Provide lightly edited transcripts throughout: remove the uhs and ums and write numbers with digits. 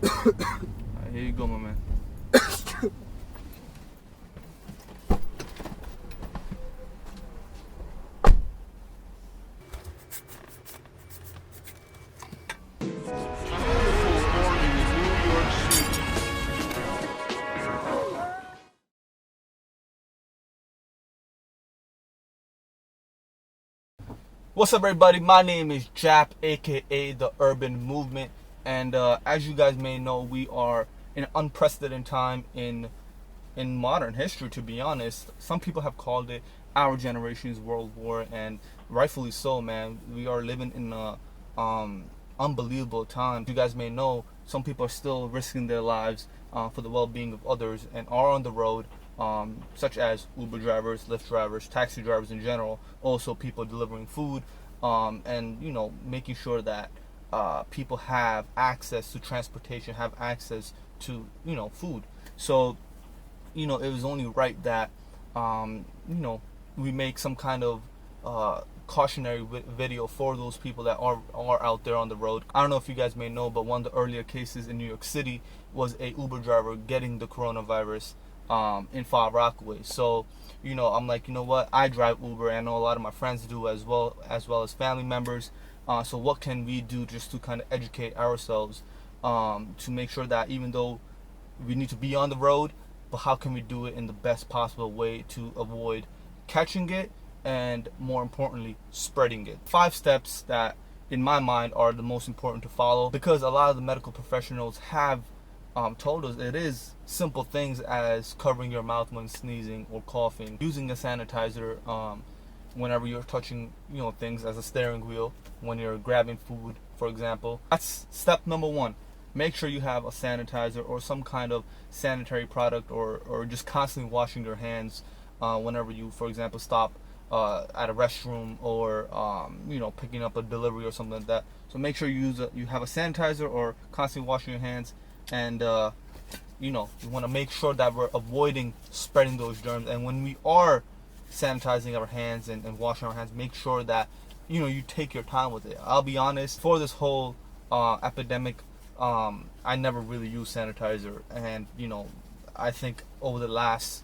Alright, here you go, my man. What's up, everybody? My name is Jap, aka the Urban Movement, and as you guys may know, we are in an unprecedented time in modern history. To be honest, some people have called it our generation's world war, and rightfully so, man. We are living in a unbelievable time. You guys may know, some people are still risking their lives for the well-being of others and are on the road. Such as Uber drivers, Lyft drivers, taxi drivers in general, also people delivering food, and making sure that people have access to transportation, have access to food. So it was only right that we make some kind of cautionary video for those people that are out there on the road. I don't know if you guys may know, but one of the earlier cases in New York City was a Uber driver getting the coronavirus in Far Rockaway. So I'm like, what, I drive Uber, and I know a lot of my friends do as well as family members. So what can we do just to kind of educate ourselves, to make sure that even though we need to be on the road, but how can we do it in the best possible way to avoid catching it and, more importantly, spreading it. 5 steps that in my mind are the most important to follow, because a lot of the medical professionals have told us it is simple things as covering your mouth when sneezing or coughing, using a sanitizer whenever you're touching things as a steering wheel, when you're grabbing food, for example. That's step number 1. Make sure you have a sanitizer or some kind of sanitary product, or just constantly washing your hands whenever you, for example, stop at a restroom, or picking up a delivery or something like that. So make sure you have a sanitizer or constantly washing your hands, and you want to make sure that we're avoiding spreading those germs. And when we are sanitizing our hands and washing our hands, make sure that you take your time with it. I'll be honest, for this whole epidemic, I never really used sanitizer, and I think over the last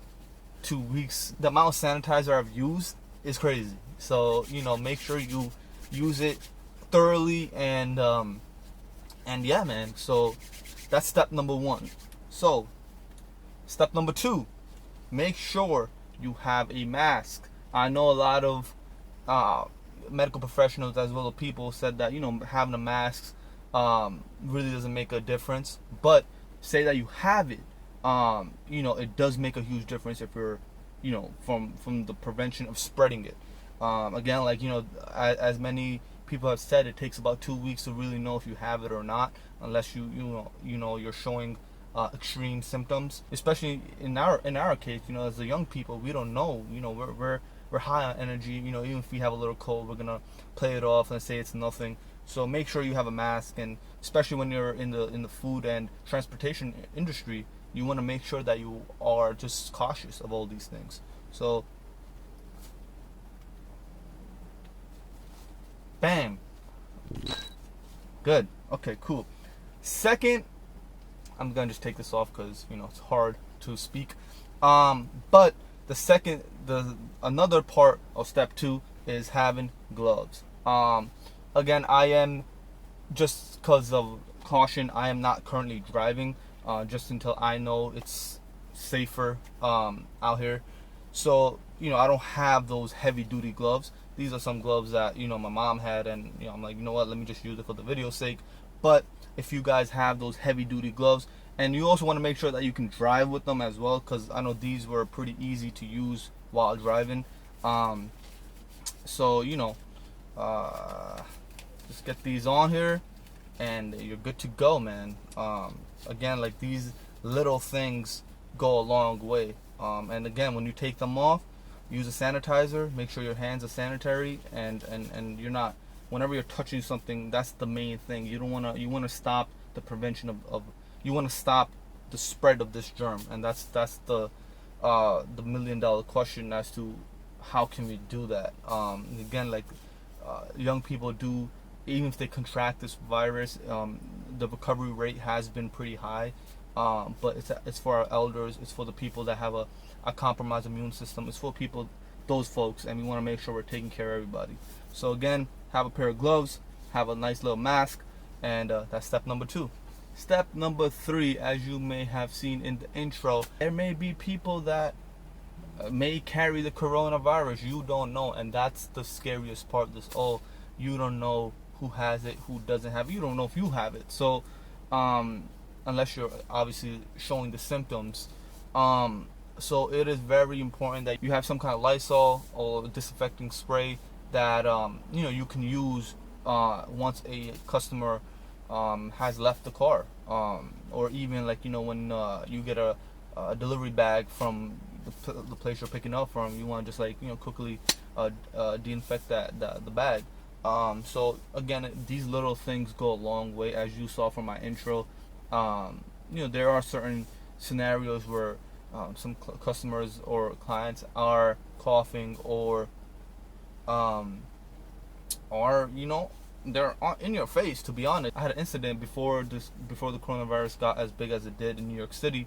2 weeks, the amount of sanitizer I've used is crazy. So make sure you use it thoroughly, and yeah, man. So that's step number 1. So step number 2, make sure you have a mask. I know a lot of medical professionals as well as people said that having a mask really doesn't make a difference, but say that you have it, it does make a huge difference if you're from the prevention of spreading it. Again, like as many people have said, it takes about 2 weeks to really know if you have it or not, unless you're showing extreme symptoms. Especially in our case, as the young people, we don't know. We're high on energy. Even if we have a little cold, we're gonna play it off and say it's nothing. So make sure you have a mask, and especially when you're in the food and transportation industry, you want to make sure that you are just cautious of all these things. So, bam. Good. Okay, cool. Second, I'm gonna just take this off because it's hard to speak. But another part of step 2 is having gloves. Again, I am, just because of caution, I am not currently driving, just until I know it's safer out here. So I don't have those heavy duty gloves. These are some gloves that my mom had, and I'm like, what, let me just use it for the video's sake. But if you guys have those heavy duty gloves, and you also want to make sure that you can drive with them as well, because I know these were pretty easy to use while driving. So just get these on here, and you're good to go, man. Again, like, these little things go a long way. And again, when you take them off, use a sanitizer. Make sure your hands are sanitary, and you're not, whenever you're touching something, that's the main thing. You want to stop the prevention of you want to stop the spread of this germ, and that's the $1 million question as to how can we do that. Again, like, young people do, even if they contract this virus, the recovery rate has been pretty high. But it's for our elders. It's for the people that have a compromised immune system. It's for people, those folks, and we want to make sure we're taking care of everybody. So again, have a pair of gloves, have a nice little mask, and that's step number 2. Step number 3, as you may have seen in the intro, there may be people that may carry the coronavirus. You don't know, and that's the scariest part of this. You don't know who has it, who doesn't have it. You don't know if you have it. So unless you're obviously showing the symptoms. So it is very important that you have some kind of Lysol or disinfecting spray that you can use once a customer has left the car, or even when you get a delivery bag from the place you're picking up from. You want to just quickly disinfect the bag. So again, these little things go a long way, as you saw from my intro. There are certain scenarios where some customers or clients are coughing or they're in your face. To be honest, I had an incident before the coronavirus got as big as it did in New York City.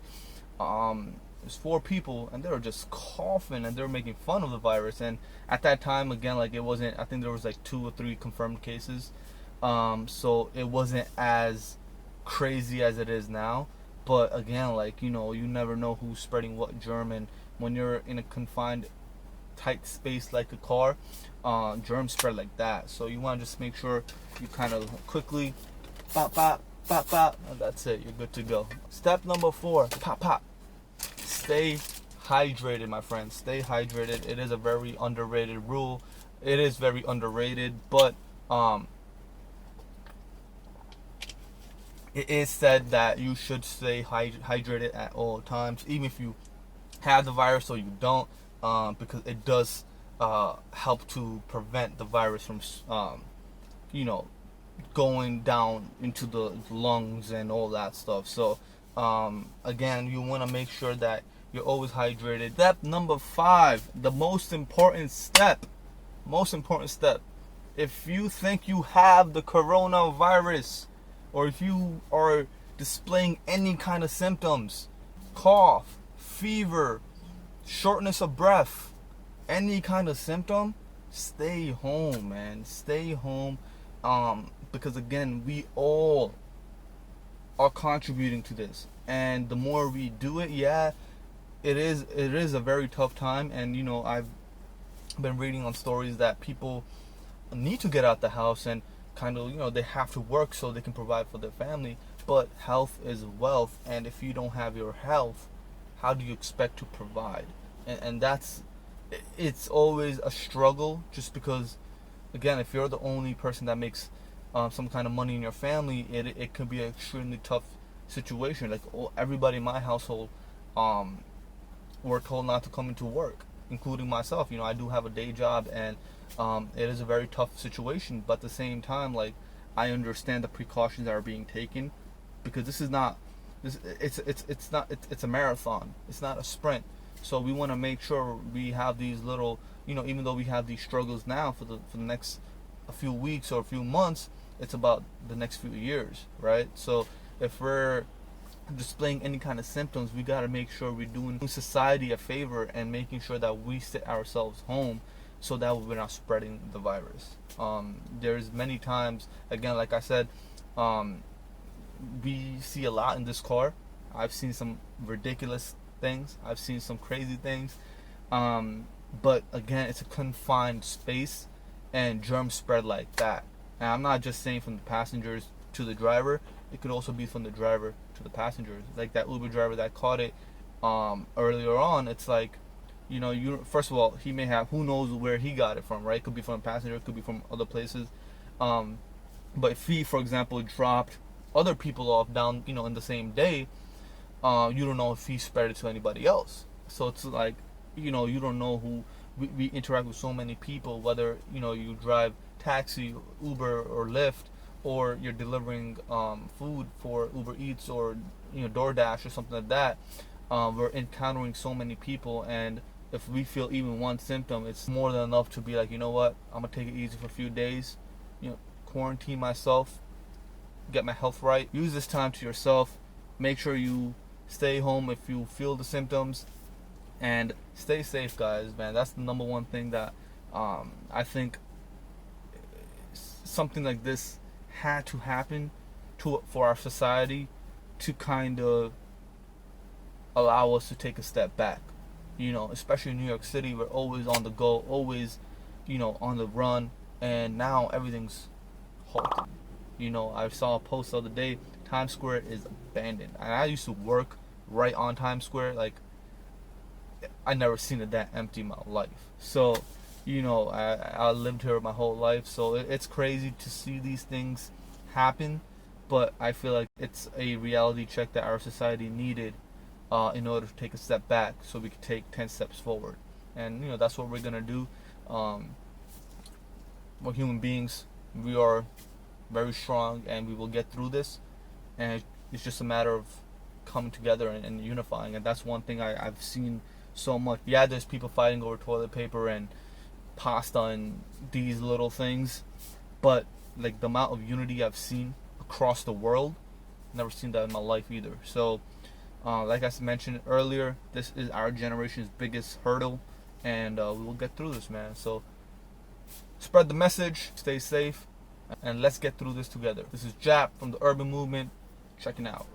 There's 4 people and they were just coughing and they were making fun of the virus. And at that time, again, it wasn't, I think there was 2 or 3 confirmed cases. So it wasn't as crazy as it is now. But again, you never know who's spreading what germ, and when you're in a confined, tight space like a car, germs spread like that. So you want to just make sure you kind of quickly pop, pop, pop, pop, and that's it. You're good to go. Step number 4, pop, pop. Stay hydrated, my friends. Stay hydrated. It is a very underrated rule. It is very underrated, but it is said that you should stay hydrated at all times, even if you have the virus or you don't, because it does help to prevent the virus from going down into the lungs and all that stuff. So again, you want to make sure that you're always hydrated. Step number 5, the most important step. If you think you have the coronavirus, or if you are displaying any kind of symptoms, cough, fever, shortness of breath, any kind of symptom, stay home, man. Stay home, because again, we all are contributing to this, and the more we do it, it is a very tough time. And I've been reading on stories that people need to get out the house and kind of they have to work so they can provide for their family. But health is wealth, and if you don't have your health, how do you expect to provide? And it's always a struggle, just because again, if you're the only person that makes some kind of money in your family, it can be an extremely tough situation. Everybody in my household were told not to come into work, including myself. I do have a day job, and it is a very tough situation. But at the same time, I understand the precautions that are being taken, because this is not it's a marathon. It's not a sprint. So we want to make sure we have these little, even though we have these struggles now for the next a few weeks or a few months, it's about the next few years, right? So if we're displaying any kind of symptoms, we got to make sure we're doing society a favor and making sure that we sit ourselves home, so that we're not spreading the virus. There's many times, again, like I said, we see a lot in this car. I've seen some ridiculous things. I've seen some crazy things. But again, it's a confined space, and germs spread like that. And I'm not just saying from the passengers to the driver. It could also be from the driver to the passengers. Like that Uber driver that caught it earlier on. It's you first of all, he may have, who knows where he got it from, right? It could be from a passenger, it could be from other places. But if he, for example, dropped other people off down, in the same day, you don't know if he spread it to anybody else. So it's you don't know who. We interact with so many people, whether you drive taxi, Uber, or Lyft, or you're delivering food for Uber Eats or DoorDash or something like that. We're encountering so many people, and if we feel even one symptom, it's more than enough to be like, you know what, I'm gonna take it easy for a few days, quarantine myself, get my health right. Use this time to yourself. Make sure you stay home if you feel the symptoms, and stay safe, guys. Man, that's the number one thing that I think something like this had to happen for our society to kind of allow us to take a step back. Especially in New York City, we're always on the go, always, on the run, and now everything's halted. I saw a post the other day, Times Square is abandoned. And I used to work right on Times Square. Like, I never seen it that empty in my life. So, I lived here my whole life, so it's crazy to see these things happen. But I feel like it's a reality check that our society needed in order to take a step back so we could take 10 steps forward. And, that's what we're going to do. We're human beings. We are very strong, and we will get through this. And it's just a matter of coming together and unifying. And that's one thing I've seen so much. Yeah, there's people fighting over toilet paper and pasta and these little things, but like the amount of unity I've seen across the world, never seen that in my life either. So like I mentioned earlier, this is our generation's biggest hurdle, and we will get through this, man. So spread the message, stay safe, and let's get through this together. This is Jap from the Urban Movement, checking out.